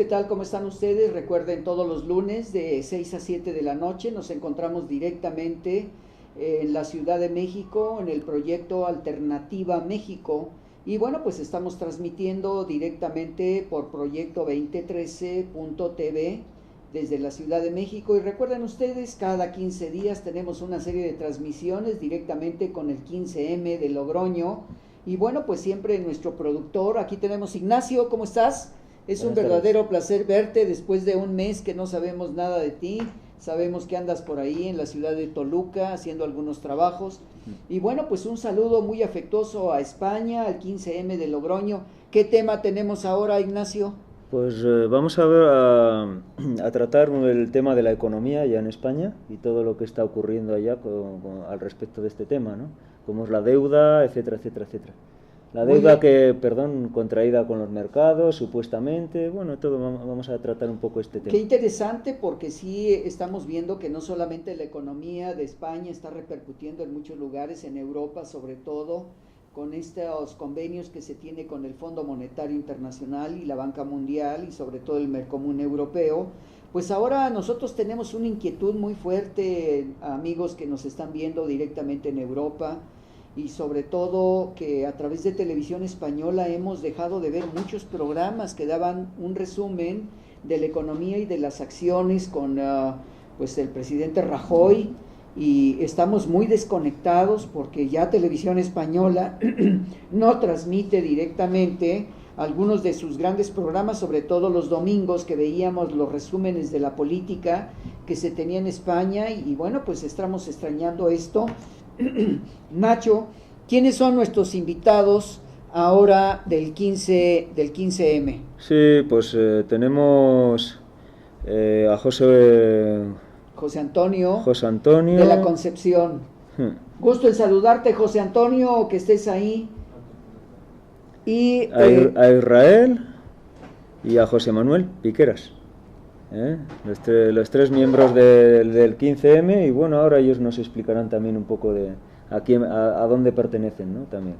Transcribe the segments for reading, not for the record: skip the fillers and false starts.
tal? ¿Cómo están ustedes? Recuerden, todos los lunes de 6 a 7 de la noche nos encontramos directamente en la Ciudad de México, en el proyecto Alternativa México. Y bueno, pues estamos transmitiendo directamente por Proyecto 2013.tv desde la Ciudad de México. Y recuerden ustedes, cada 15 días tenemos una serie de transmisiones directamente con el 15M de Logroño. Y bueno, pues siempre nuestro productor, aquí tenemos Ignacio, ¿cómo estás? Es un verdadero placer verte después de un mes que no sabemos nada de ti. Sabemos que andas por ahí en la ciudad de Toluca haciendo algunos trabajos. Y bueno, pues un saludo muy afectuoso a España, al 15M de Logroño. ¿Qué tema tenemos ahora, Ignacio? Pues vamos a ver a tratar el tema de la economía ya en España y todo lo que está ocurriendo allá al respecto de este tema, ¿no? Como es la deuda, etcétera, etcétera, etcétera. La deuda contraída con los mercados, supuestamente, bueno, todo vamos a tratar un poco este tema. Qué interesante, porque sí estamos viendo que no solamente la economía de España está repercutiendo en muchos lugares, en Europa sobre todo, con estos convenios que se tiene con el Fondo Monetario Internacional y la Banca Mundial y sobre todo el Mercosur Europeo. Pues ahora nosotros tenemos una inquietud muy fuerte, amigos que nos están viendo directamente en Europa, y sobre todo que a través de Televisión Española hemos dejado de ver muchos programas que daban un resumen de la economía y de las acciones con pues el presidente Rajoy, y estamos muy desconectados porque ya Televisión Española no transmite directamente algunos de sus grandes programas, sobre todo los domingos que veíamos los resúmenes de la política que se tenía en España, y bueno, pues estamos extrañando esto. Nacho, ¿quiénes son nuestros invitados ahora del 15M? Sí, pues tenemos a José Antonio de la Concepción. Gusto en saludarte, José Antonio, que estés ahí. Y a Israel y a José Manuel Piqueras. Los tres miembros del 15M, y bueno, ahora ellos nos explicarán también un poco de a dónde pertenecen, ¿no? También.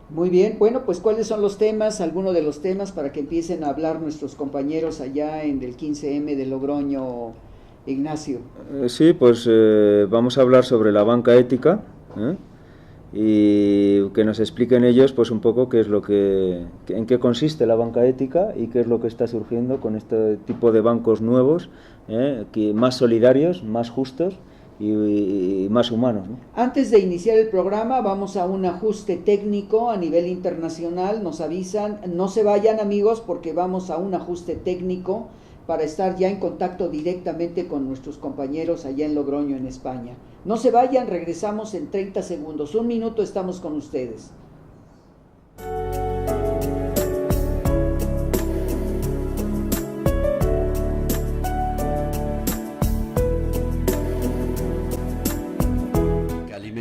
Muy bien, bueno, pues ¿cuáles son los temas, algunos de los temas para que empiecen a hablar nuestros compañeros allá en el 15M de Logroño, Ignacio? Sí, pues vamos a hablar sobre la banca ética, y que nos expliquen ellos pues un poco qué es en qué consiste la banca ética y qué es lo que está surgiendo con este tipo de bancos nuevos, más solidarios, más justos y más humanos, ¿no? Antes de iniciar el programa vamos a un ajuste técnico a nivel internacional. Nos avisan, no se vayan, amigos, porque vamos a un ajuste técnico para estar ya en contacto directamente con nuestros compañeros allá en Logroño, en España. No se vayan, regresamos en 30 segundos. Un minuto, estamos con ustedes.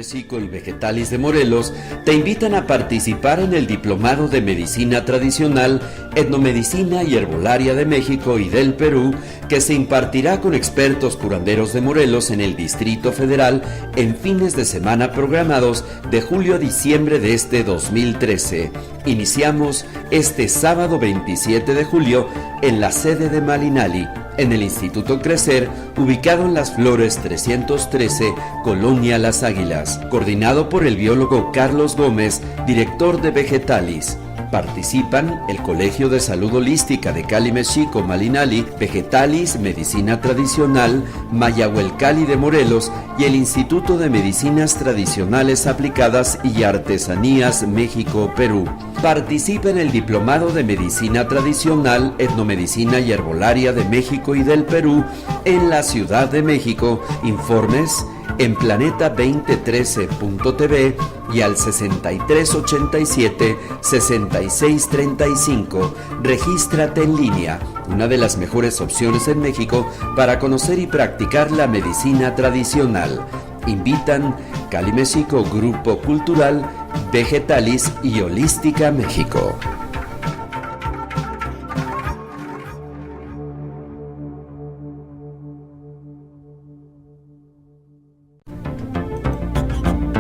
México y Vegetalis de Morelos te invitan a participar en el Diplomado de Medicina Tradicional, Etnomedicina y Herbolaria de México y del Perú, que se impartirá con expertos curanderos de Morelos en el Distrito Federal en fines de semana programados de julio a diciembre de este 2013. Iniciamos este sábado 27 de julio en la sede de Malinali, en el Instituto Crecer, ubicado en Las Flores 313, Colonia Las Águilas, coordinado por el biólogo Carlos Gómez, director de Vegetalis. Participan el Colegio de Salud Holística de Cali Mexico Malinali, Vegetalis, Medicina Tradicional, Mayahuelcali de Morelos y el Instituto de Medicinas Tradicionales Aplicadas y Artesanías México Perú. Participa en el Diplomado de Medicina Tradicional, Etnomedicina y Herbolaria de México y del Perú en la Ciudad de México. Informes en planeta2013.tv y al 6387-6635. Regístrate en línea, una de las mejores opciones en México para conocer y practicar la medicina tradicional. Invitan Cali Mexico, Grupo Cultural, Vegetalis y Holística México.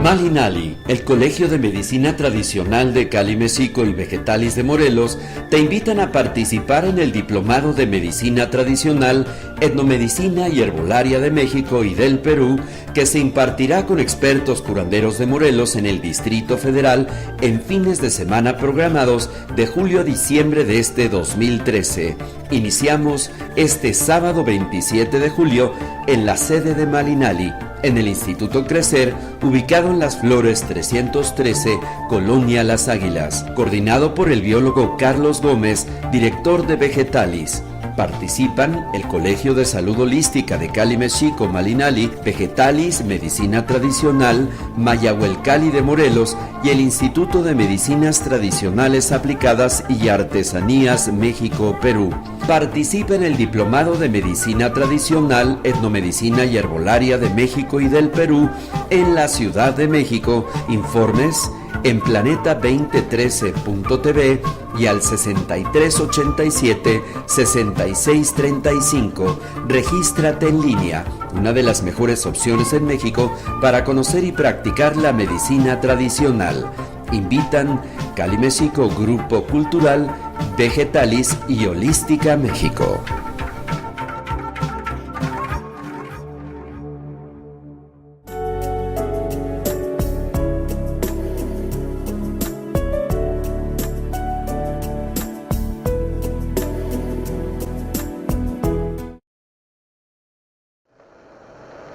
Malinali, el Colegio de Medicina Tradicional de Cali, México y Vegetalis de Morelos te invitan a participar en el Diplomado de Medicina Tradicional, Etnomedicina y Herbolaria de México y del Perú, que se impartirá con expertos curanderos de Morelos en el Distrito Federal en fines de semana programados de julio a diciembre de este 2013. Iniciamos este sábado 27 de julio en la sede de Malinali, en el Instituto Crecer, ubicado en Las Flores 313, Colonia Las Águilas, coordinado por el biólogo Carlos Gómez, director de Vegetalis. Participan el Colegio de Salud Holística de Cali, México, Malinali, Vegetalis, Medicina Tradicional, Mayahuelcali de Morelos y el Instituto de Medicinas Tradicionales Aplicadas y Artesanías, México, Perú. Participa en el Diplomado de Medicina Tradicional, Etnomedicina y Herbolaria de México y del Perú en la Ciudad de México. Informes en planeta2013.tv y al 6387-6635. Regístrate en línea, una de las mejores opciones en México para conocer y practicar la medicina tradicional. Invitan Cali, México, Grupo Cultural, Vegetalis y Holística México.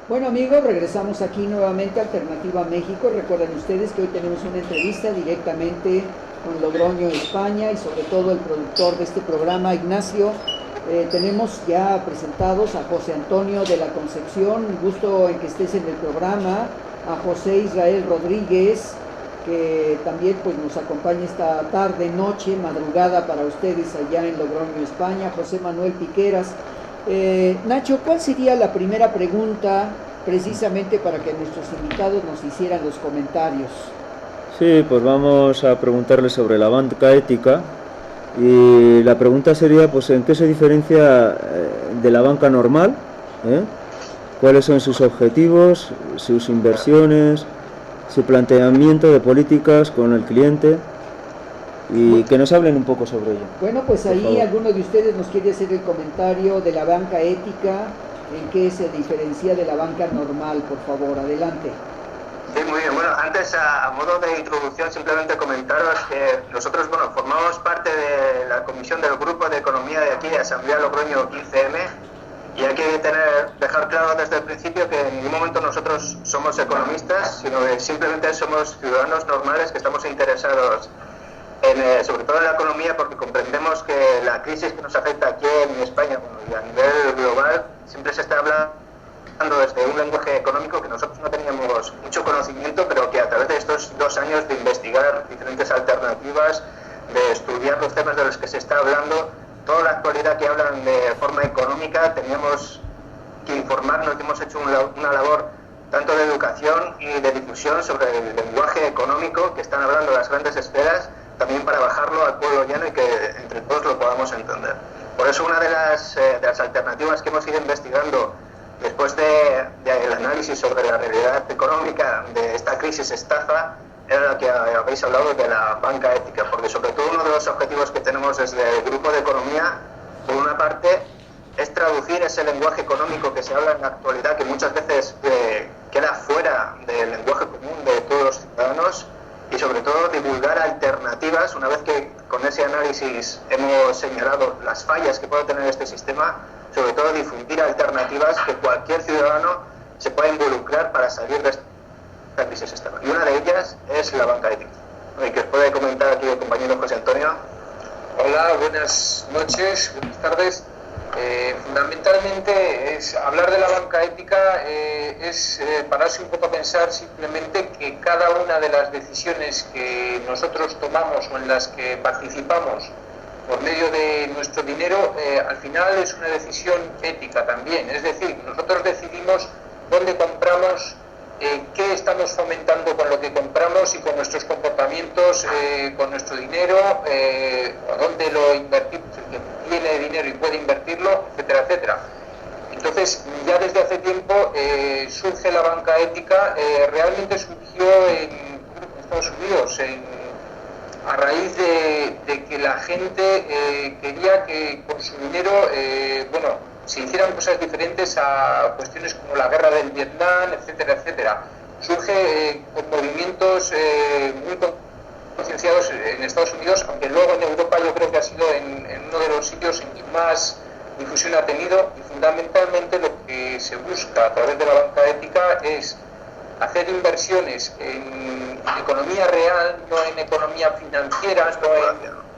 Bueno amigos, regresamos aquí nuevamente a Alternativa México. Recuerden ustedes que hoy tenemos una entrevista directamente con Logroño, España, y sobre todo el productor de este programa, Ignacio. Tenemos ya presentados a José Antonio de la Concepción, un gusto en que estés en el programa, a José Israel Rodríguez, que también pues nos acompaña esta tarde, noche, madrugada para ustedes allá en Logroño, España, José Manuel Piqueras. Nacho, ¿cuál sería la primera pregunta precisamente para que nuestros invitados nos hicieran los comentarios? Sí, pues vamos a preguntarle sobre la banca ética, y la pregunta sería pues ¿en qué se diferencia de la banca normal? ¿Cuáles son sus objetivos, sus inversiones, su planteamiento de políticas con el cliente? Y que nos hablen un poco sobre ello. Bueno, pues ahí alguno de ustedes nos quiere hacer el comentario de la banca ética, en qué se diferencia de la banca normal, por favor, adelante. Sí, muy bien. Bueno, antes a modo de introducción simplemente comentaros que nosotros, bueno, formamos parte de la comisión del Grupo de Economía de aquí, de Asamblea Logroño 15M, y hay que dejar claro desde el principio que en ningún momento nosotros somos economistas, sino que simplemente somos ciudadanos normales que estamos interesados sobre todo en la economía, porque comprendemos que la crisis que nos afecta aquí en España y a nivel global siempre se está hablando desde un lenguaje económico que nosotros no teníamos mucho conocimiento, pero que a través de estos 2 años de investigar diferentes alternativas, de estudiar los temas de los que se está hablando, toda la actualidad que hablan de forma económica, teníamos que informarnos y hemos hecho una labor tanto de educación y de difusión sobre el lenguaje económico que están hablando las grandes esferas, también para bajarlo al pueblo llano y que entre todos lo podamos entender. Por eso una de las alternativas que hemos ido investigando después del análisis sobre la realidad económica de esta crisis estafa era la que habéis hablado de la banca ética, porque sobre todo uno de los objetivos que tenemos desde el Grupo de Economía, por una parte, es traducir ese lenguaje económico que se habla en la actualidad, que muchas veces queda fuera del lenguaje común de todos los ciudadanos, y sobre todo divulgar alternativas, una vez que con ese análisis hemos señalado las fallas que puede tener este sistema, sobre todo difundir alternativas que cualquier ciudadano se pueda involucrar para salir de esta crisis externa. Y una de ellas es la banca ética. Y que os puede comentar aquí el compañero José Antonio. Hola, buenas noches, buenas tardes. Fundamentalmente hablar de la banca ética es pararse un poco a pensar simplemente que cada una de las decisiones que nosotros tomamos o en las que participamos por medio de nuestro dinero al final es una decisión ética también. Es decir, nosotros decidimos dónde compramos, qué estamos fomentando con lo que compramos y con nuestros comportamientos, con nuestro dinero, a dónde lo invertimos, el que tiene dinero y puede invertirlo, etcétera, etcétera. Entonces, ya desde hace tiempo surge la banca ética, realmente surgió en Estados Unidos, a raíz de que la gente quería que con su dinero, se hicieran cosas diferentes a cuestiones como la guerra del Vietnam, etcétera, etcétera. Surge con movimientos muy concienciados en Estados Unidos, aunque luego en Europa yo creo que ha sido en uno de los sitios en que más difusión ha tenido, y fundamentalmente lo que se busca a través de la banca ética es hacer inversiones en economía real, no en economía financiera,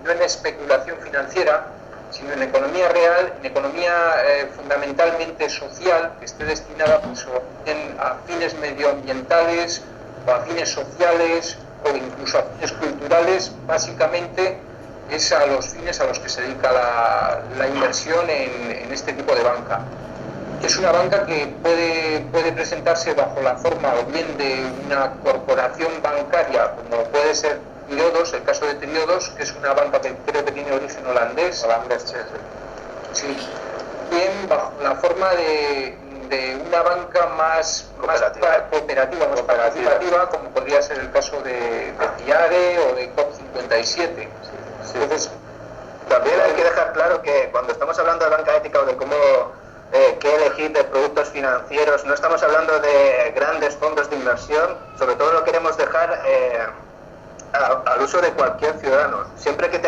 no en especulación financiera, sino en economía real, en economía fundamentalmente social, que esté destinada pues, a fines medioambientales o a fines sociales o incluso a fines culturales. Básicamente es a los fines a los que se dedica la inversión en este tipo de banca. Es una banca que puede presentarse bajo la forma o bien de una corporación bancaria, como puede ser Triodos, el caso de Triodos, que es una banca que creo que tiene origen holandés. Sí. Bien, bajo la forma de una banca más cooperativa, más participativa, como podría ser el caso de Ciare o de COP57. Entonces, también hay que dejar claro que cuando estamos hablando de banca ética o de cómo qué elegir de productos financieros, no estamos hablando de grandes fondos de inversión, sobre todo lo queremos dejar al uso de cualquier ciudadano. Siempre que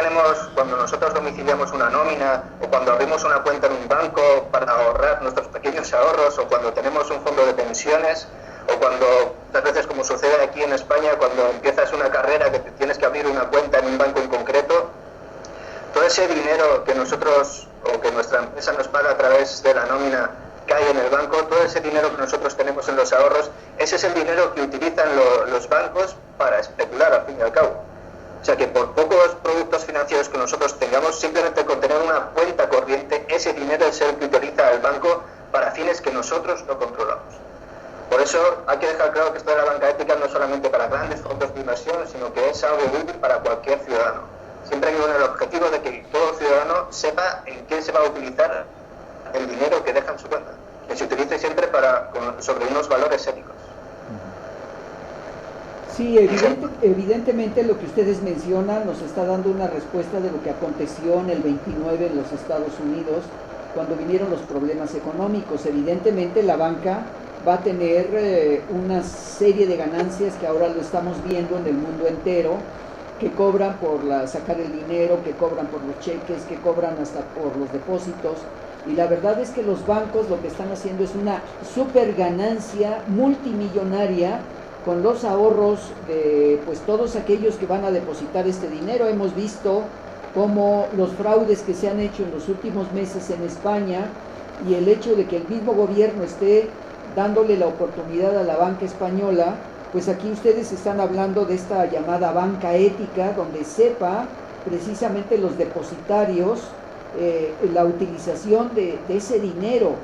cuando nosotros domiciliamos una nómina o cuando abrimos una cuenta en un banco para ahorrar nuestros pequeños ahorros, o cuando tenemos un fondo de pensiones, o cuando, muchas veces como sucede aquí en España, cuando empiezas una carrera que te tienes que abrir una cuenta en un banco en concreto, todo ese dinero que nosotros o que nuestra empresa nos paga a través de la nómina cae en el banco, todo ese dinero que nosotros tenemos en los ahorros, ese es el dinero que utilizan los bancos para especular al fin y al cabo. O sea que por pocos productos financieros que nosotros tengamos, simplemente con tener una cuenta corriente, ese dinero es el que utiliza el banco para fines que nosotros no controlamos. Por eso hay que dejar claro que esto de la banca ética no es solamente para grandes fondos de inversión, sino que es algo útil para cualquier ciudadano. Siempre hay el objetivo de que todo ciudadano sepa en qué se va a utilizar el dinero que deja en su cuenta, que se utilice siempre sobre unos valores éticos. Sí, evidentemente lo que ustedes mencionan nos está dando una respuesta de lo que aconteció en el 29 en los Estados Unidos, cuando vinieron los problemas económicos. Evidentemente la banca va a tener una serie de ganancias que ahora lo estamos viendo en el mundo entero, que cobran por sacar el dinero, que cobran por los cheques, que cobran hasta por los depósitos. Y la verdad es que los bancos lo que están haciendo es una super ganancia multimillonaria con los ahorros de pues todos aquellos que van a depositar este dinero. Hemos visto cómo los fraudes que se han hecho en los últimos meses en España, y el hecho de que el mismo gobierno esté dándole la oportunidad a la banca española, pues aquí ustedes están hablando de esta llamada banca ética, donde sepa precisamente los depositarios la utilización de ese dinero.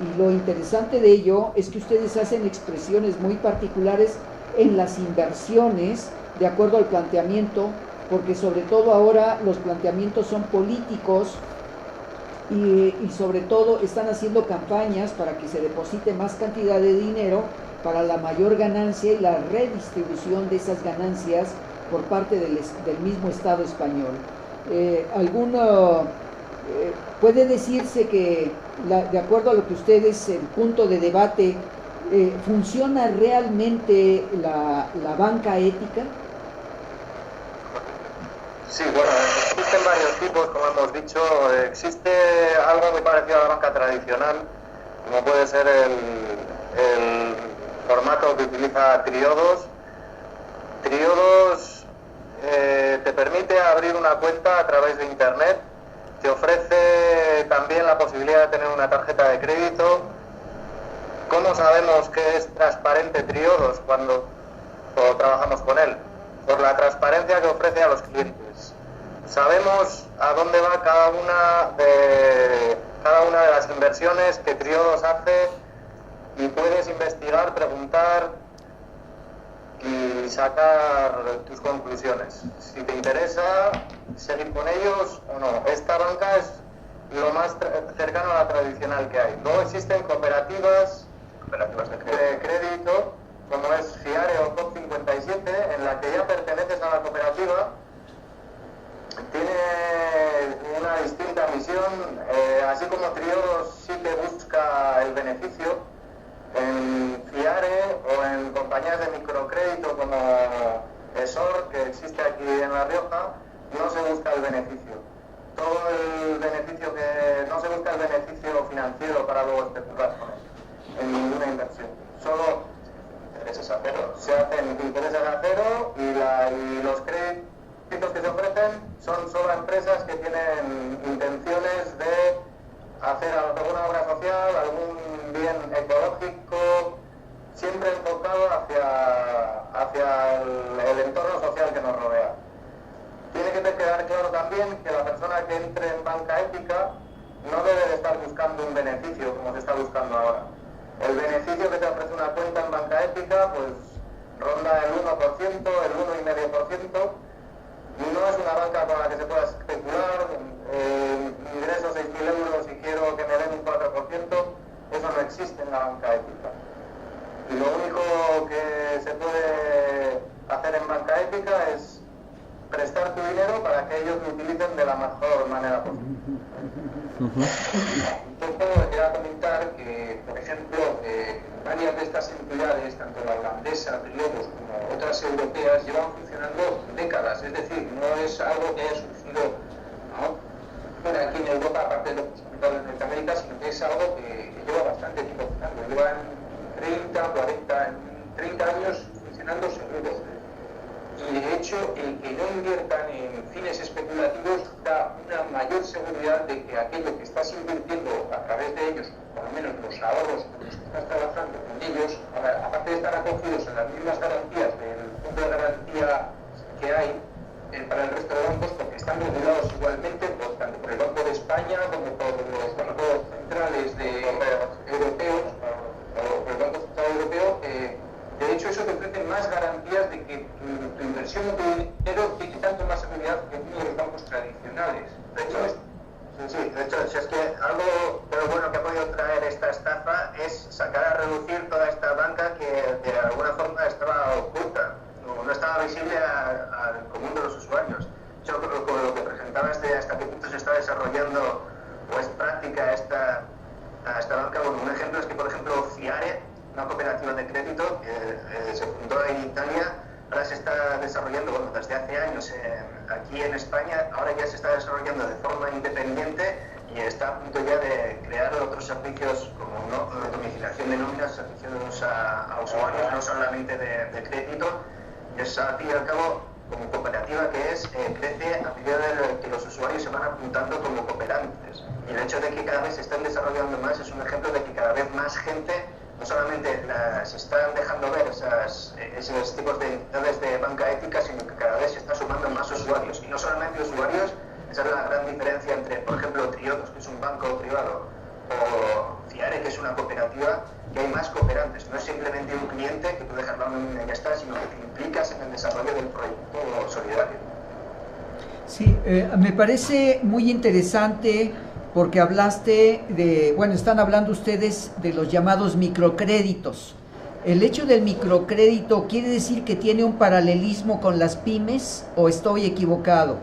Y lo interesante de ello es que ustedes hacen expresiones muy particulares en las inversiones, de acuerdo al planteamiento, porque sobre todo ahora los planteamientos son políticos y sobre todo están haciendo campañas para que se deposite más cantidad de dinero para la mayor ganancia y la redistribución de esas ganancias por parte del mismo Estado español. Puede decirse que, de acuerdo a lo que ustedes, el punto de debate, ¿funciona realmente la banca ética? Sí, bueno, existen varios tipos, como hemos dicho. Existe algo muy parecido a la banca tradicional, como puede ser el formato que utiliza Triodos. Triodos te permite abrir una cuenta a través de Internet, te ofrece también la posibilidad de tener una tarjeta de crédito. ¿Cómo sabemos que es transparente Triodos cuando trabajamos con él? Por la transparencia que ofrece a los clientes. Sabemos a dónde va cada una de las inversiones que Triodos hace, y puedes investigar, preguntar y sacar tus conclusiones. Si te interesa seguir con ellos o no. Esta banca es lo más cercano a la tradicional que hay. Luego existen cooperativas de crédito, como es FIARE o COP57, en la que ya perteneces a la cooperativa, tiene una distinta misión, así como Triodos sí que busca el beneficio, en FIARE o en compañías de microcrédito como ESOR, que existe aquí en La Rioja, no se busca el beneficio. Todo el beneficio no se busca el beneficio financiero para luego especular con él, en ninguna inversión. Solo intereses a cero. Se hacen intereses a cero y los créditos que se ofrecen son solo a empresas que tienen intenciones de hacer alguna obra social, algún bien ecológico, siempre enfocado hacia el entorno social que nos rodea. Tiene que quedar claro también que la persona que entre en banca ética no debe de estar buscando un beneficio como se está buscando ahora. El beneficio que te ofrece una cuenta en banca ética pues ronda el 1%, el 1,5%. No es una banca con la que se pueda especular, ingreso 6.000 euros y quiero que me den un 4%, eso no existe en la banca ética. Y lo único que se puede hacer en banca ética es prestar tu dinero para que ellos lo utilicen de la mejor manera posible. Un poco quería comentar que, por ejemplo, varias de estas entidades, tanto la holandesa, Triodos, como otras europeas, llevan funcionando décadas. Es decir, no es algo que haya surgido aquí en Europa, aparte de lo que hemos comentado en Norteamérica, sino que es algo que lleva bastante tiempo funcionando. Llevan 30 años funcionando seguros. Y de hecho, el que no inviertan en fines especulativos da una mayor seguridad de que aquello que estás invirtiendo a través de ellos, por lo menos los ahorros con los que estás trabajando con ellos, aparte de estar acogidos en las mismas garantías del fondo de garantía que hay para el resto de bancos, porque están regulados igualmente tanto por el Banco de España como por los bancos centrales europeos, o por el Banco Central Europeo. De hecho, eso te ofrece más garantías de que tu inversión o tu dinero tiene tanto más seguridad que uno de los bancos tradicionales. De hecho, si es que algo de lo bueno que ha podido traer esta estafa es sacar a reducir toda esta banca que de alguna forma estaba oculta, no estaba visible al común de los usuarios. Yo creo que con lo que presentabas de hasta qué punto se está desarrollando o es práctica esta banca, bueno, un ejemplo es que, por ejemplo, FIARE, una cooperativa de crédito que se fundó en Italia, ahora se está desarrollando, bueno, desde hace años aquí en España, ahora ya se está desarrollando de forma independiente y está a punto ya de crear otros servicios como domiciliación de nóminas, servicios a usuarios, no solamente de crédito, y es al fin y al cabo como cooperativa que es, crece a medida de que los usuarios se van apuntando como cooperantes. Y el hecho de que cada vez se estén desarrollando más es un ejemplo de que cada vez más gente no solamente se están dejando ver esos tipos de entidades de banca ética, sino que cada vez se está sumando más usuarios. Y no solamente usuarios, esa es la gran diferencia entre, por ejemplo, Triodos, que es un banco privado, o FIARE, que es una cooperativa, que hay más cooperantes. No es simplemente un cliente que tú dejas la nómina y ya está, sino que te implicas en el desarrollo del proyecto solidario. Sí, me parece muy interesante porque hablaste de, bueno, están hablando ustedes de los llamados microcréditos. ¿El hecho del microcrédito quiere decir que tiene un paralelismo con las pymes o estoy equivocado?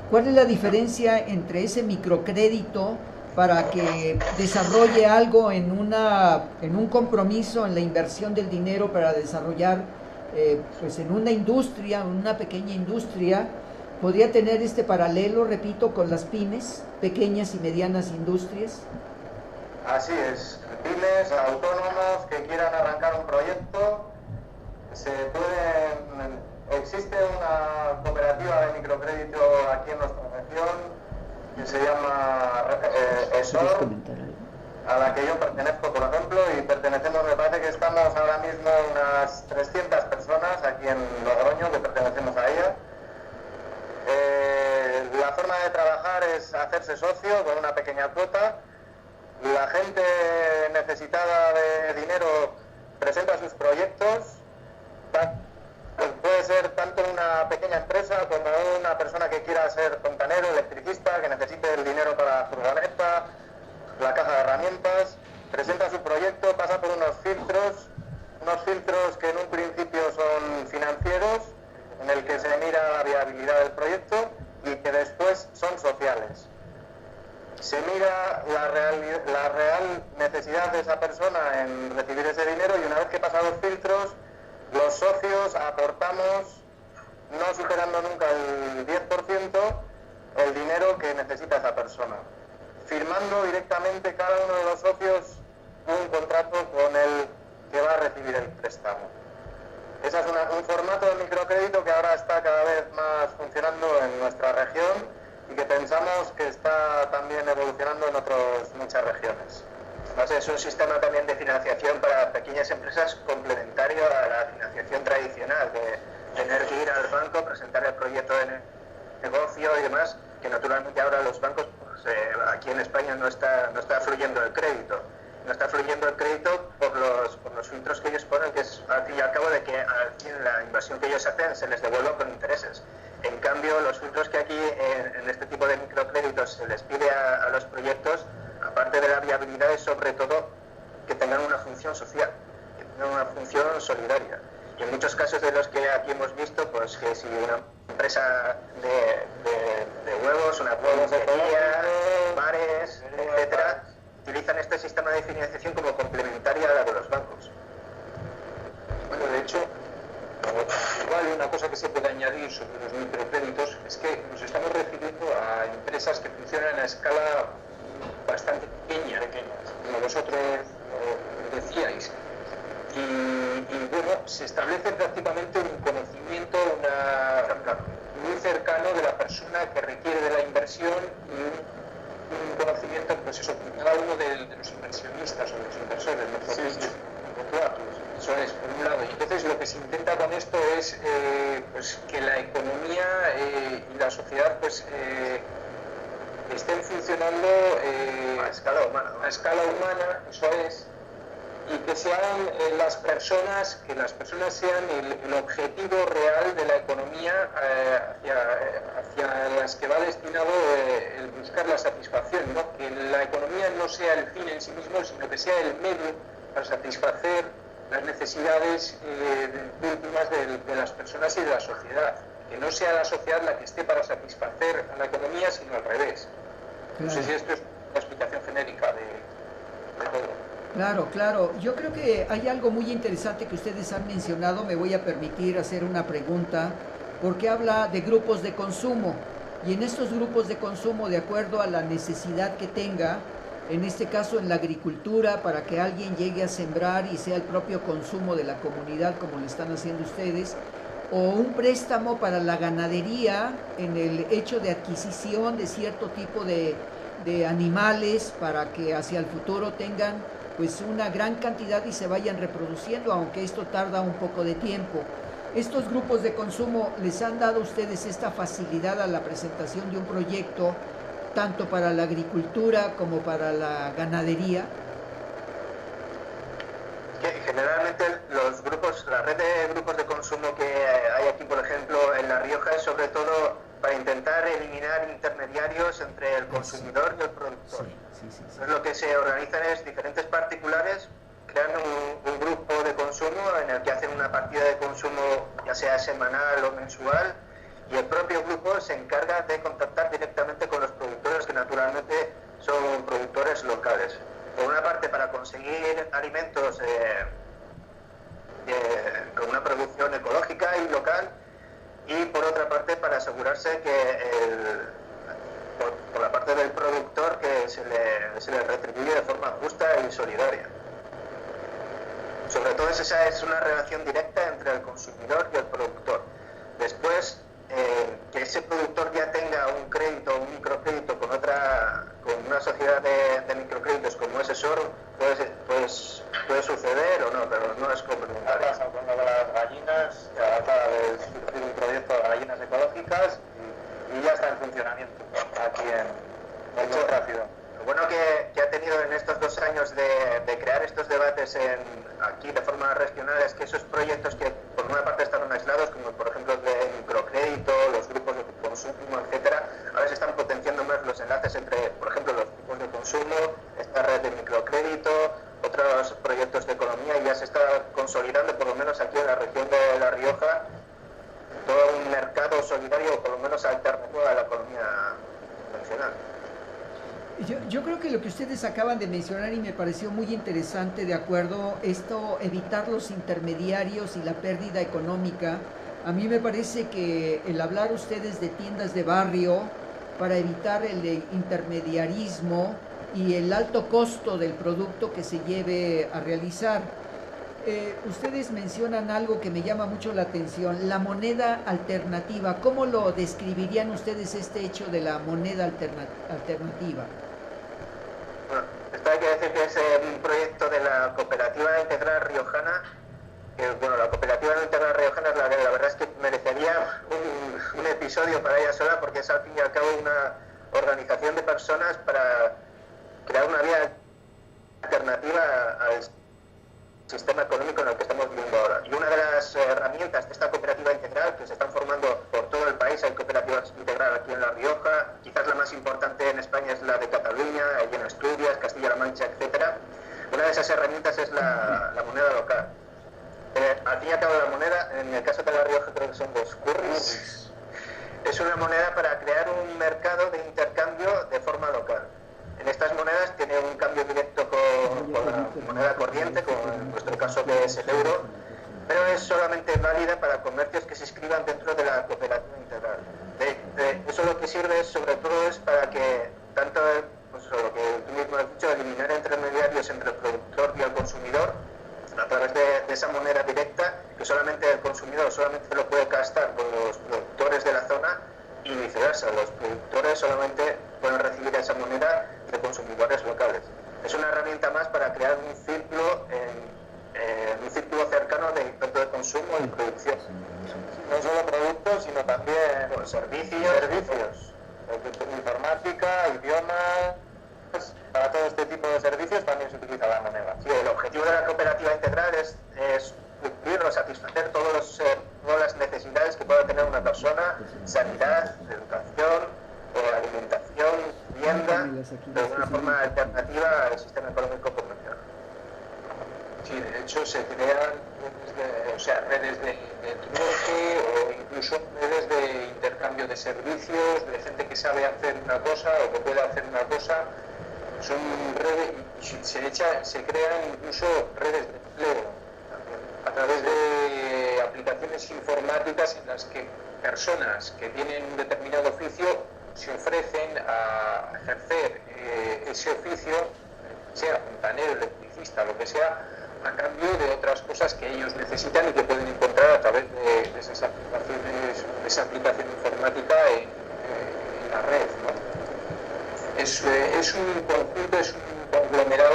¿Cuál es la diferencia entre ese microcrédito para que desarrolle algo en un compromiso, en la inversión del dinero para desarrollar, pues en una industria, en una pequeña industria? ¿Podría tener este paralelo, repito, con las pymes, pequeñas y medianas industrias? Así es, pymes, autónomos que quieran arrancar un proyecto, existe una cooperativa de microcrédito aquí en nuestra región que se llama ESOR, a la que yo pertenezco, por ejemplo, y pertenecemos, me parece que estamos ahora mismo unas 300 personas aquí en Logroño que pertenecemos a ella. La forma de trabajar es hacerse socio con una pequeña cuota. La gente necesitada de dinero presenta sus proyectos. Puede ser tanto un una pequeña empresa, como una persona que quiera ser fontanero, electricista, que necesite el dinero para la furgoneta, la caja de herramientas, presenta su proyecto, pasa por unos filtros que en un principio son financieros, en el que se mira la viabilidad del proyecto, y que después son sociales. Se mira la real necesidad de esa persona en recibir ese dinero, y una vez que pasan los filtros, los socios aportamos, no superando nunca el 10%, el dinero que necesita esa persona, firmando directamente cada uno de los socios un contrato con el que va a recibir el préstamo. Ese es un formato de microcrédito que ahora está cada vez más funcionando en nuestra región y que pensamos que está también evolucionando en otras muchas regiones. Es un sistema también de financiación para pequeñas empresas complementario a la financiación tradicional, de tener que ir al banco, presentar el proyecto de negocio y demás, que naturalmente ahora los bancos, pues, aquí en España no está fluyendo el crédito. No está fluyendo el crédito por los filtros que ellos ponen, que es al fin y al cabo de que al fin la inversión que ellos hacen se les devuelva con intereses. En cambio, los filtros que aquí en este tipo de microcréditos se les pide a los proyectos, aparte de la viabilidad, es sobre todo que tengan una función social, que tengan una función solidaria. Y en muchos casos de los que aquí hemos visto, pues que si una empresa de huevos, una huevosería, bares, etcétera, utilizan este sistema de financiación como complementaria a la de los bancos. Bueno, de hecho, igual una cosa que se puede añadir sobre los microcréditos es que nos estamos refiriendo a empresas que funcionan a escala bastante pequeña, como vosotros decíais. Y bueno, se establece prácticamente un conocimiento muy cercano de la persona que requiere de la inversión y un conocimiento, pues eso, cada uno de los inversionistas o de los inversores, mejor dicho. Eso es, por un lado. Y entonces lo que se intenta con esto es pues que la economía y la sociedad pues estén funcionando a escala humana, ¿no? A escala humana, eso es, y que sean las personas sean el objetivo real de la economía hacia las que va destinado el buscar la satisfacción, ¿no? Que la economía no sea el fin en sí mismo, sino que sea el medio para satisfacer las necesidades últimas de las personas y de la sociedad. Que no sea la sociedad la que esté para satisfacer a la economía, sino al revés. No sé si esto es una explicación genérica de todo. Claro. Yo creo que hay algo muy interesante que ustedes han mencionado. Me voy a permitir hacer una pregunta, porque habla de grupos de consumo. Y en estos grupos de consumo, de acuerdo a la necesidad que tenga, en este caso en la agricultura, para que alguien llegue a sembrar y sea el propio consumo de la comunidad, como lo están haciendo ustedes, o un préstamo para la ganadería en el hecho de adquisición de cierto tipo de animales para que hacia el futuro tengan pues una gran cantidad y se vayan reproduciendo, aunque esto tarda un poco de tiempo. ¿Estos grupos de consumo les han dado a ustedes esta facilidad a la presentación de un proyecto, tanto para la agricultura como para la ganadería? Generalmente la red de grupos de consumo que hay aquí, por ejemplo, en La Rioja, es sobre todo para intentar eliminar intermediarios entre el consumidor y el productor. Sí. Entonces, lo que se organizan es diferentes particulares crean un grupo de consumo en el que hacen una partida de consumo, ya sea semanal o mensual, y el propio grupo se encarga de contactar directamente con los productores, que naturalmente son productores locales. Por una parte, para conseguir alimentos con una producción ecológica y local, y por otra parte para asegurarse que por la parte del productor que se le retribuye de forma justa y solidaria. Sobre todo esa es una relación directa entre el consumidor y el productor. Después, que ese productor ya tenga un crédito o un microcrédito con una sociedad de microcréditos como es ESOR, puede suceder o no, pero no es complementario. Pasa con las gallinas, que acaba de surgir un proyecto de gallinas ecológicas y ya está en funcionamiento aquí en muy rápido. Lo bueno que ha tenido en estos 2 años de crear estos debates aquí de forma regional es que esos proyectos que por una parte estaban aislados, como por ejemplo de solidario o por lo menos alternativo a la economía convencional. Yo creo que lo que ustedes acaban de mencionar y me pareció muy interesante, de acuerdo, evitar los intermediarios y la pérdida económica. A mí me parece que el hablar ustedes de tiendas de barrio para evitar el intermediarismo y el alto costo del producto que se lleve a realizar. Ustedes mencionan algo que me llama mucho la atención, la moneda alternativa. ¿Cómo lo describirían ustedes este hecho de la moneda alternativa? Bueno, esto hay que decir que es un proyecto de la Cooperativa Integral Riojana, que bueno, la Cooperativa Integral Riojana la verdad es que merecería un episodio para ella sola, porque es al fin y al cabo una organización de personas para crear una vía alternativa al sistema económico en el que estamos viviendo ahora. Y una de las herramientas de esta cooperativa integral, que se están formando por todo el país, hay cooperativas integrales aquí en La Rioja, quizás la más importante en España es la de Cataluña, allí en Asturias, Castilla-La Mancha, etcétera. Una de esas herramientas es la moneda local. Al fin y al cabo, la moneda, en el caso de La Rioja creo que son los curris, es una moneda para crear un mercado de intercambio de forma local. En estas monedas tiene un cambio directo con la moneda corriente, como en nuestro caso que es el euro, pero es solamente válida para comercios que se inscriban dentro de la cooperativa integral. Eso lo que sirve sobre todo es para que tanto, pues lo que tú mismo has dicho, eliminar intermediarios entre el productor y el consumidor a través de esa moneda directa, que solamente el consumidor solamente lo puede gastar con los productores de la zona y viceversa, los productores solamente pueden recibir esa moneda de consumidores locales. Es una herramienta más para crear un círculo cercano de de consumo y producción. No solo productos, sino también servicios, informática, idiomas. Para todo este tipo de servicios también se utiliza la moneda. Sí, el objetivo de la cooperativa integral es cumplir o satisfacer todas las necesidades que pueda tener una persona: sanidad, educación, alimentación, vivienda, de una forma alternativa al sistema económico convencional. Sí, de hecho se crean redes de trueque o incluso redes de intercambio de servicios, de gente que sabe hacer una cosa o que puede hacer una cosa. Son redes, se crean incluso redes de empleo a través de aplicaciones informáticas en las que personas que tienen un determinado oficio se ofrecen a ejercer ese oficio, sea fontanero, electricista, lo que sea, a cambio de otras cosas que ellos necesitan y que pueden encontrar a través de esas aplicaciones, de esa aplicación informática en la red, ¿no? Es un conjunto, es un conglomerado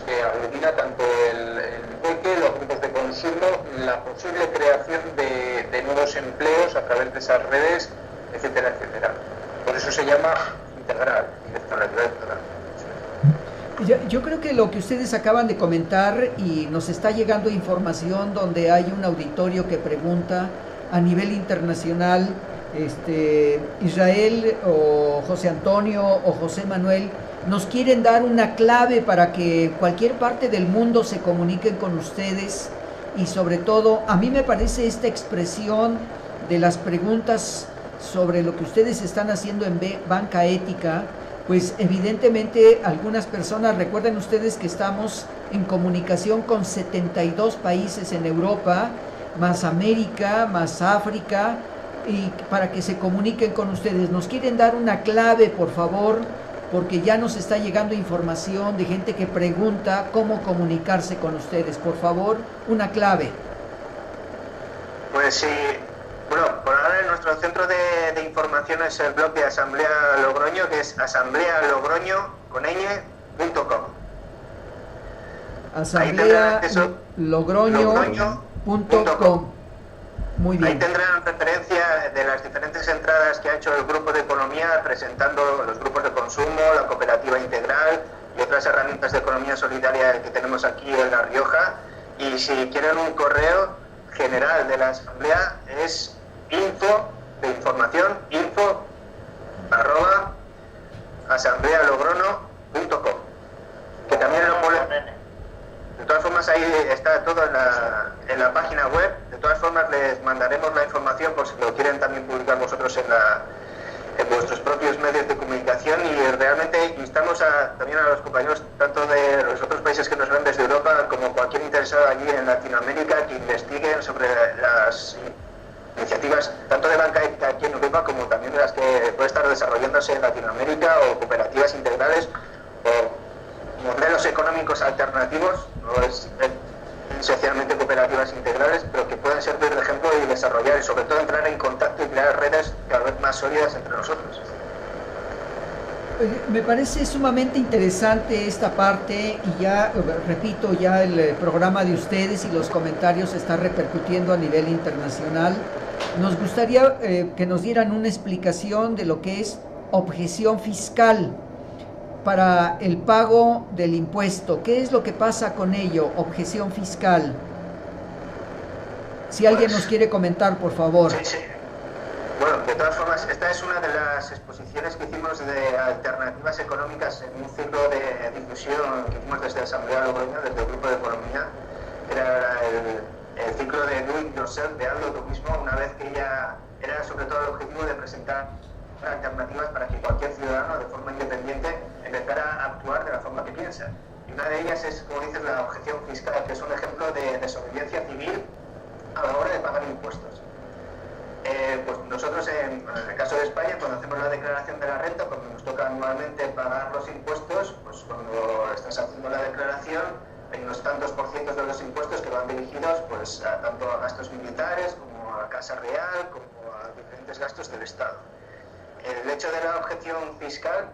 que aglutina tanto el trueque, los grupos de consumo, la posible creación de nuevos empleos a través de esas redes, etcétera, etcétera. Por eso se llama integral, integral. Yo creo que lo que ustedes acaban de comentar, y nos está llegando información donde hay un auditorio que pregunta a nivel internacional, Israel o José Antonio o José Manuel, nos quieren dar una clave para que cualquier parte del mundo se comuniquen con ustedes. Y sobre todo, a mí me parece esta expresión de las preguntas sobre lo que ustedes están haciendo en Banca Ética, pues evidentemente algunas personas, recuerden ustedes que estamos en comunicación con 72 países en Europa, más América, más África, y para que se comuniquen con ustedes. Nos quieren dar una clave, por favor, porque ya nos está llegando información de gente que pregunta cómo comunicarse con ustedes. Por favor, una clave. Pues sí, bueno, por ahora nuestro centro de información es el blog de Asamblea Logroño, que es asamblealogroño.com. asamblealogroño.com. Muy bien. Ahí tendrán referencia de las diferentes entradas que ha hecho el grupo de economía, presentando los grupos de consumo, la cooperativa integral y otras herramientas de economía solidaria que tenemos aquí en La Rioja. Y si quieren un correo general de la asamblea, es info@asamblealogrono.com, que también lo pueden. De todas formas, ahí está todo en la página web. De todas formas, les mandaremos la información por si en vuestros propios medios de comunicación, y realmente instamos también a los compañeros tanto de los otros países que nos ven desde Europa como cualquier interesado allí en Latinoamérica que investiguen sobre las iniciativas tanto de banca ética aquí en Europa como también de las que puede estar desarrollándose en Latinoamérica, o cooperativas integrales o modelos económicos alternativos, no es esencialmente cooperativas integrales, pero que pueden servir de ejemplo y desarrollar, y sobre todo entrar en contacto y crear redes cada vez más sólidas entre nosotros. Me parece sumamente interesante esta parte, y ya, repito, ya el programa de ustedes y los comentarios se está repercutiendo a nivel internacional. Nos gustaría que nos dieran una explicación de lo que es objeción fiscal para el pago del impuesto. ¿Qué es lo que pasa con ello? Objeción fiscal. Si alguien nos quiere comentar, por favor. Sí, sí. Bueno, de todas formas, esta es una de las exposiciones que hicimos de alternativas económicas en un ciclo de difusión que hicimos desde Asamblea Logroño, desde el Grupo de Economía. Era el ciclo de Do It Yourself, de hazlo tú mismo, una vez que ya era sobre todo el objetivo de presentar alternativas para que cualquier ciudadano, de forma independiente, empezara a actuar de la forma que piensa. Y una de ellas es, como dices, la objeción fiscal, que es un ejemplo de desobediencia civil a la hora de pagar impuestos. Pues nosotros, en el caso de España, cuando hacemos la declaración de la renta, cuando nos toca anualmente pagar los impuestos, pues cuando estás haciendo la declaración, hay unos tantos por cientos de los impuestos que van dirigidos pues tanto a gastos militares como a Casa Real, como a diferentes gastos del Estado. El hecho de la objeción fiscal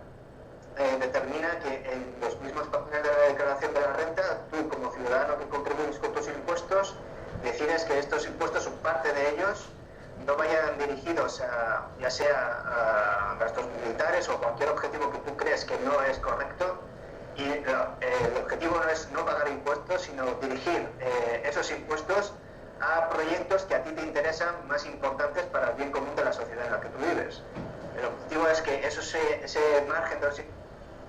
determina que en los mismos papeles de la declaración de la renta, tú como ciudadano que contribuyes con tus impuestos, decides que estos impuestos, o parte de ellos, no vayan dirigidos ya sea a gastos militares o cualquier objetivo que tú crees que no es correcto. Y el objetivo no es no pagar impuestos, sino dirigir esos impuestos a proyectos que a ti te interesan, más importantes para el bien común de la sociedad en la que tú vives. El objetivo es que ese margen de los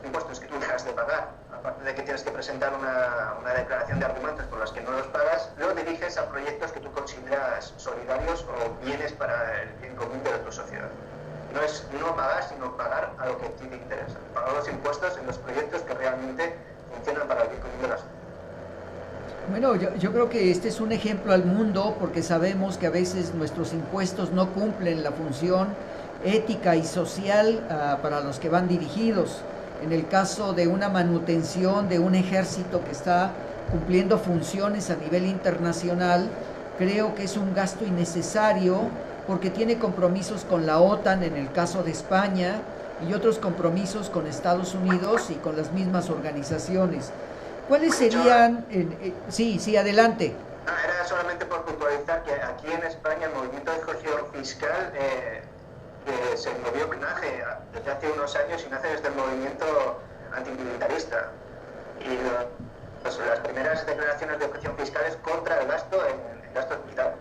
impuestos que tú dejas de pagar, aparte de que tienes que presentar una declaración de argumentos por los que no los pagas, lo diriges a proyectos que tú consideras solidarios o bienes para el bien común de tu sociedad. No es no pagar, sino pagar a lo que a ti te interesa. Pagar los impuestos en los proyectos que realmente funcionan para el bien común de la sociedad. Bueno, yo creo que este es un ejemplo al mundo, porque sabemos que a veces nuestros impuestos no cumplen la función ética y social para los que van dirigidos. En el caso de una manutención de un ejército que está cumpliendo funciones a nivel internacional, creo que es un gasto innecesario, porque tiene compromisos con la OTAN en el caso de España y otros compromisos con Estados Unidos y con las mismas organizaciones. ¿Cuáles serían? Sí, adelante. Era solamente por puntualizar que aquí en España el movimiento de cohesión fiscal se movió desde hace unos años y nace desde el movimiento antimilitarista. Y las primeras declaraciones de objeción fiscal es contra el gasto en gastos militares.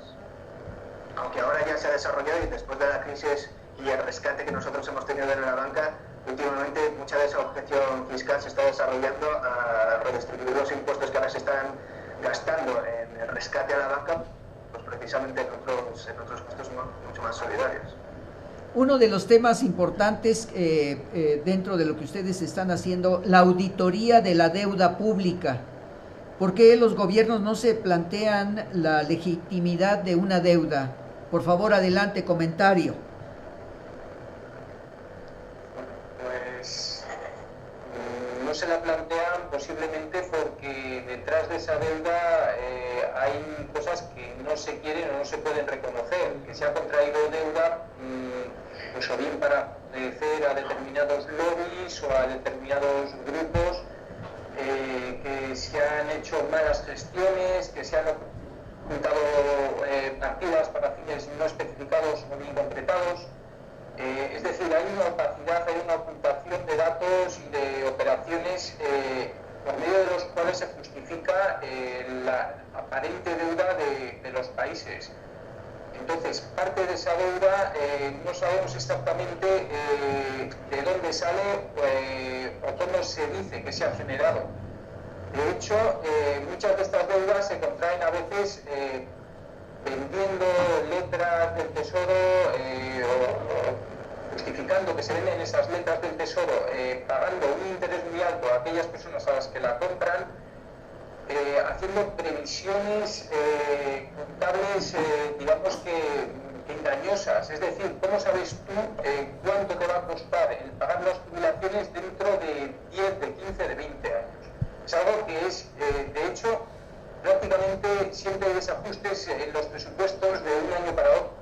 Aunque ahora ya se ha desarrollado, y después de la crisis y el rescate que nosotros hemos tenido en la banca, últimamente mucha de esa objeción fiscal se está desarrollando a redistribuir los impuestos que ahora se están gastando en el rescate a la banca, pues precisamente en otros gastos mucho más solidarios. Uno de los temas importantes dentro de lo que ustedes están haciendo, la auditoría de la deuda pública. ¿Por qué los gobiernos no se plantean la legitimidad de una deuda? Por favor, adelante, comentario. Pues no se la plantean posiblemente porque detrás de esa deuda hay cosas que no se quieren o no se pueden reconocer, que se ha contraído deuda pues o bien para obedecer a determinados lobbies o a determinados grupos, que se han hecho malas gestiones, que se han ocultado partidas para fines no especificados o bien concretados. Es decir, hay una opacidad, hay una ocultación de datos y de operaciones por medio de los cuales se justifica la aparente deuda de los países. Entonces, parte de esa deuda no sabemos exactamente de dónde sale o cómo se dice que se ha generado. De hecho, muchas de estas deudas se contraen a veces vendiendo letras del Tesoro o justificando que se venden esas letras del Tesoro, pagando un interés muy alto a aquellas personas a las que la compran, haciendo previsiones contables, digamos que engañosas. Es decir, ¿cómo sabes tú cuánto te va a costar el pagar las jubilaciones dentro de 10, de 15, de 20 años? Es algo que es, de hecho, prácticamente siempre hay desajustes en los presupuestos de un año para otro.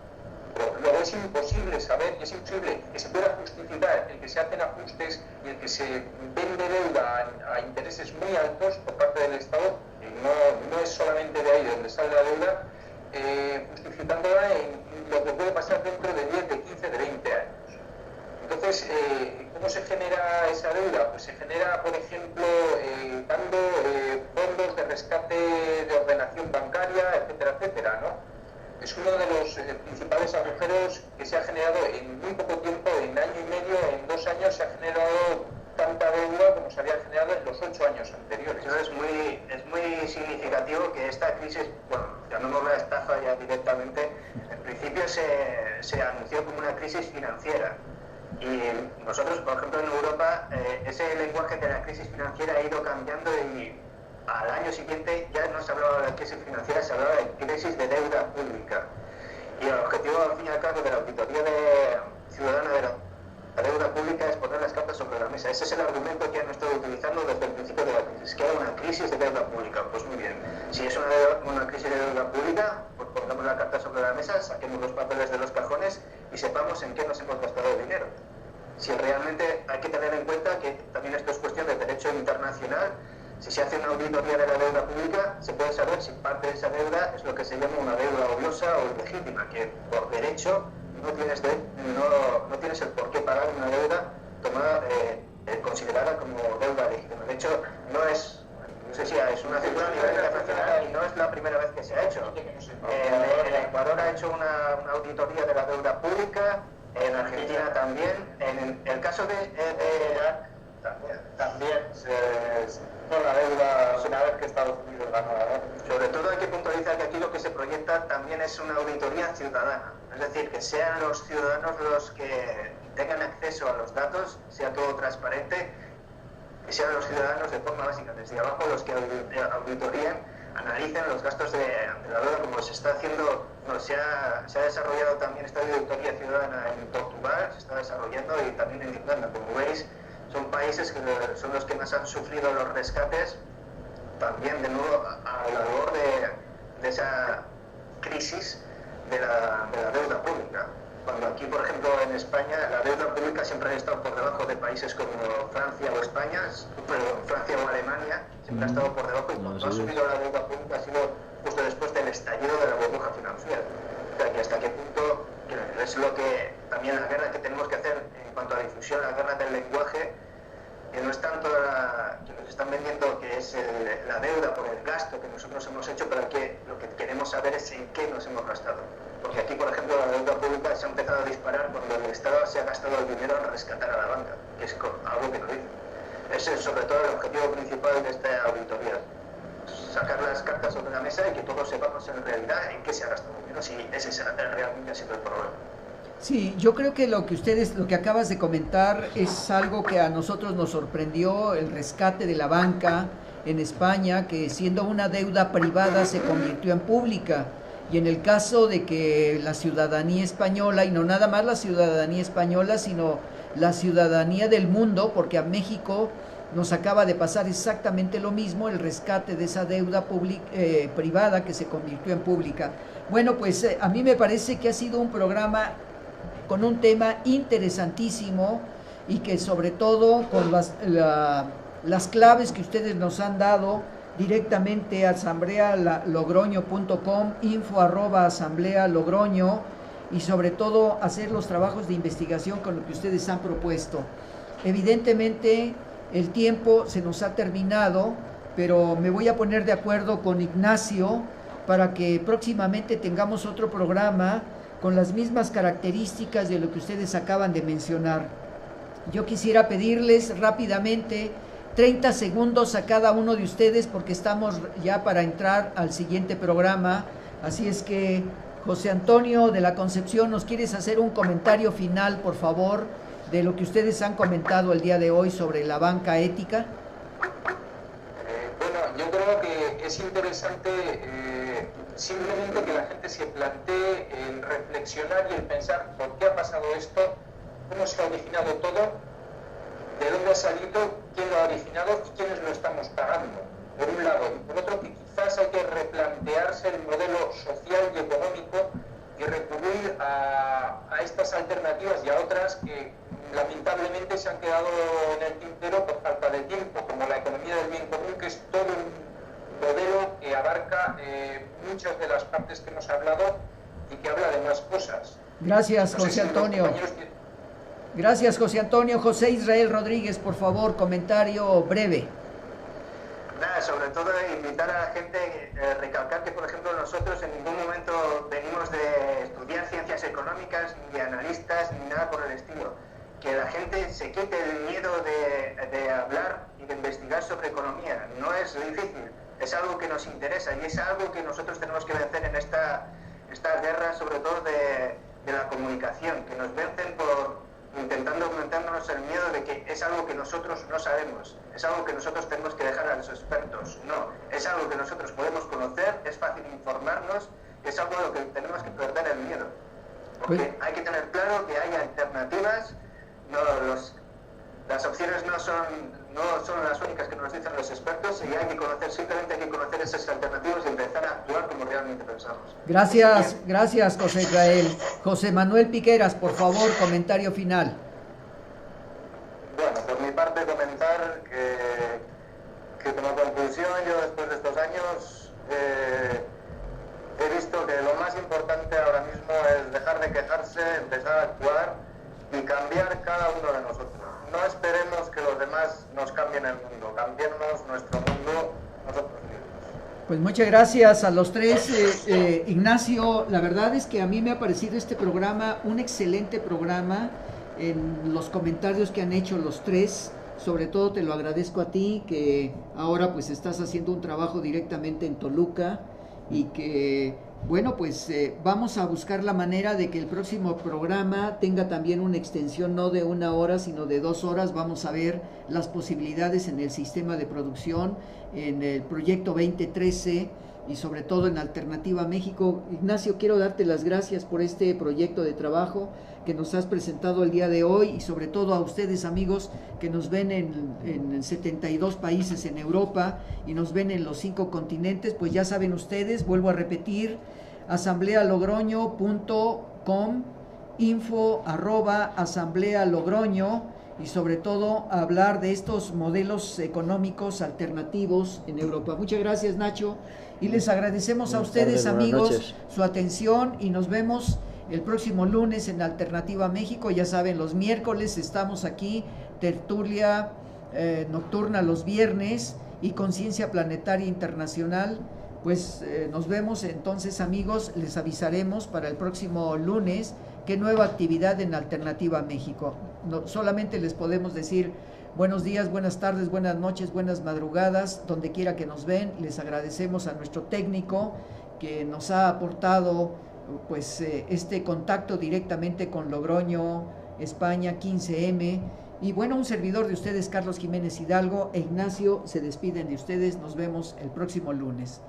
Luego es imposible saber, y es imposible que se pueda justificar el que se hacen ajustes y el que se vende deuda a intereses muy altos por parte del Estado, que no es solamente de ahí de donde sale la deuda, justificándola en lo que puede pasar dentro de 10, de 15, de 20 años. Entonces, ¿cómo se genera esa deuda? Pues se genera, por ejemplo, dando fondos de rescate de ordenación bancaria, etcétera, etcétera, ¿no? Es uno de los principales agujeros que se ha generado en muy poco tiempo, en año y medio, en 2 años, se ha generado tanta deuda como se había generado en los 8 años anteriores. Eso es muy significativo que esta crisis, bueno, llamémosla estafa ya directamente, en principio se anunció como una crisis financiera. Y nosotros, por ejemplo, en Europa, ese lenguaje de la crisis financiera ha ido cambiando y al año siguiente ya no se hablaba de crisis financiera, se hablaba de crisis de deuda pública. Y el objetivo, al fin y al cabo, de la auditoría ciudadana de la deuda pública es poner las cartas sobre la mesa. Ese es el argumento que han estado utilizando desde el principio de la crisis, que hay una crisis de deuda pública. Pues muy bien, si es una crisis de deuda pública, pues pongamos la carta sobre la mesa, saquemos los papeles de los cajones y sepamos en qué nos hemos gastado el dinero. Si realmente hay que tener en cuenta que también esto es cuestión de derecho internacional. Si se hace una auditoría de la deuda pública, se puede saber si parte de esa deuda es lo que se llama una deuda odiosa o ilegítima, que por derecho no tienes el por qué pagar una deuda tomada, considerada como deuda legítima. De hecho, no sé si es una figura a nivel internacional y no es la primera vez que se ha hecho. En Ecuador ha hecho una auditoría de la deuda pública, en Argentina también. En el caso de también con la deuda una vez que Estados Unidos ganó. Sobre todo hay que puntualizar que aquí lo que se proyecta también es una auditoría ciudadana, es decir, que sean los ciudadanos los que tengan acceso a los datos, sea todo transparente, que sean los ciudadanos de forma básica desde abajo los que auditoríen, analicen los gastos de la deuda, como se está haciendo. Se ha desarrollado también esta auditoría ciudadana en Portugal, se está desarrollando, y también en Irlanda. Como veis, son países que son los que más han sufrido los rescates, también de nuevo a la labor de esa crisis de la deuda pública. Cuando aquí, por ejemplo, en España, la deuda pública siempre ha estado por debajo de países como Francia o España, Francia o Alemania, siempre ha estado por debajo, y cuando ha subido la deuda pública ha sido justo después del estallido de la burbuja financiera. O sea, que hasta qué punto, que es lo que también la guerra que tenemos que hacer en cuanto a difusión, la guerra del lenguaje, que no es tanto que nos están vendiendo que es la deuda por el gasto que nosotros hemos hecho, pero que lo que queremos saber es en qué nos hemos gastado. Porque aquí, por ejemplo, la deuda pública se ha empezado a disparar cuando el Estado se ha gastado el dinero en rescatar a la banca, que es algo que no dice. Ese es sobre todo el objetivo principal de esta auditoría. Sacar las cartas sobre la mesa y que todos sepamos en realidad en qué se ha gastado el dinero, si ese realmente ha sido el problema. Sí, yo creo que lo que acabas de comentar es algo que a nosotros nos sorprendió, el rescate de la banca en España, que siendo una deuda privada se convirtió en pública. Y en el caso de que la ciudadanía española, y no nada más la ciudadanía española, sino la ciudadanía del mundo, porque a México nos acaba de pasar exactamente lo mismo, el rescate de esa deuda privada que se convirtió en pública. Bueno, pues a mí me parece que ha sido un programa con un tema interesantísimo, y que sobre todo con las claves que ustedes nos han dado directamente a asamblealogroño.com, info@asamblealogroño, y sobre todo hacer los trabajos de investigación con lo que ustedes han propuesto. Evidentemente el tiempo se nos ha terminado, pero me voy a poner de acuerdo con Ignacio para que próximamente tengamos otro programa con las mismas características de lo que ustedes acaban de mencionar. Yo quisiera pedirles rápidamente 30 segundos a cada uno de ustedes, porque estamos ya para entrar al siguiente programa. Así es que, José Antonio de la Concepción, ¿nos quieres hacer un comentario final, por favor? de lo que ustedes han comentado el día de hoy sobre la banca ética? Bueno, yo creo que es interesante simplemente que la gente se plantee el reflexionar y el pensar por qué ha pasado esto, cómo se ha originado todo, de dónde ha salido, quién lo ha originado y quiénes lo estamos pagando, por un lado. Y por otro, que quizás hay que replantearse el modelo social y económico y recurrir a estas alternativas y a otras que lamentablemente se han quedado en el tintero por falta de tiempo, como la economía del bien común, que es todo un modelo que abarca muchas de las partes que hemos hablado y que habla de más cosas. Gracias, José Antonio. Gracias, José Antonio. José Israel Rodríguez, por favor, comentario breve. Nada, sobre todo invitar a la gente, recalcar que, por ejemplo, nosotros en ningún momento venimos de estudiar ciencias económicas, ni analistas, ni nada por el estilo. Que la gente se quite el miedo de hablar y de investigar sobre economía. No es difícil, es algo que nos interesa y es algo que nosotros tenemos que vencer en esta guerra, sobre todo de la comunicación, que nos vencen por intentando aumentándonos el miedo de que es algo que nosotros no sabemos, es algo que nosotros tenemos que dejar a los expertos. No, es algo que nosotros podemos conocer, es fácil informarnos, es algo a lo que tenemos que perder el miedo. Porque hay que tener claro que hay alternativas, las opciones no son las únicas que nos dicen los expertos y simplemente hay que conocer esas alternativas y empezar a actuar como realmente pensamos. Gracias, José Israel. José Manuel Piqueras, por favor, comentario final. Bueno, por mi parte comentar que como conclusión yo después de estos años he visto que lo más importante ahora mismo es dejar de quejarse, empezar a actuar y cambiar cada uno de nosotros. No esperemos que los demás nos cambien el mundo, cambiemos nuestro mundo nosotros mismos. Pues muchas gracias a los tres. Ignacio, la verdad es que a mí me ha parecido este programa un excelente programa en los comentarios que han hecho los tres. Sobre todo te lo agradezco a ti, que ahora pues estás haciendo un trabajo directamente en Toluca y que, bueno, pues vamos a buscar la manera de que el próximo programa tenga también una extensión no de 1 hora, sino de 2 horas. Vamos a ver las posibilidades en el sistema de producción, en el proyecto 2013 y sobre todo en Alternativa México. Ignacio, quiero darte las gracias por este proyecto de trabajo que nos has presentado el día de hoy y sobre todo a ustedes, amigos, que nos ven en 72 países en Europa y nos ven en los 5 continentes. Pues ya saben ustedes, vuelvo a repetir, asamblealogroño.com, info@asamblealogroño, y sobre todo hablar de estos modelos económicos alternativos en Europa. Muchas gracias, Nacho, y les agradecemos a ustedes, amigos, su atención y nos vemos el próximo lunes en Alternativa México. Ya saben, los miércoles estamos aquí, tertulia nocturna los viernes y Conciencia Planetaria Internacional. Pues nos vemos entonces, amigos, les avisaremos para el próximo lunes qué nueva actividad en Alternativa México. No, solamente les podemos decir buenos días, buenas tardes, buenas noches, buenas madrugadas, donde quiera que nos ven. Les agradecemos a nuestro técnico que nos ha aportado pues este contacto directamente con Logroño, España, 15M. Y bueno, un servidor de ustedes, Carlos Jiménez Hidalgo e Ignacio, se despiden de ustedes. Nos vemos el próximo lunes.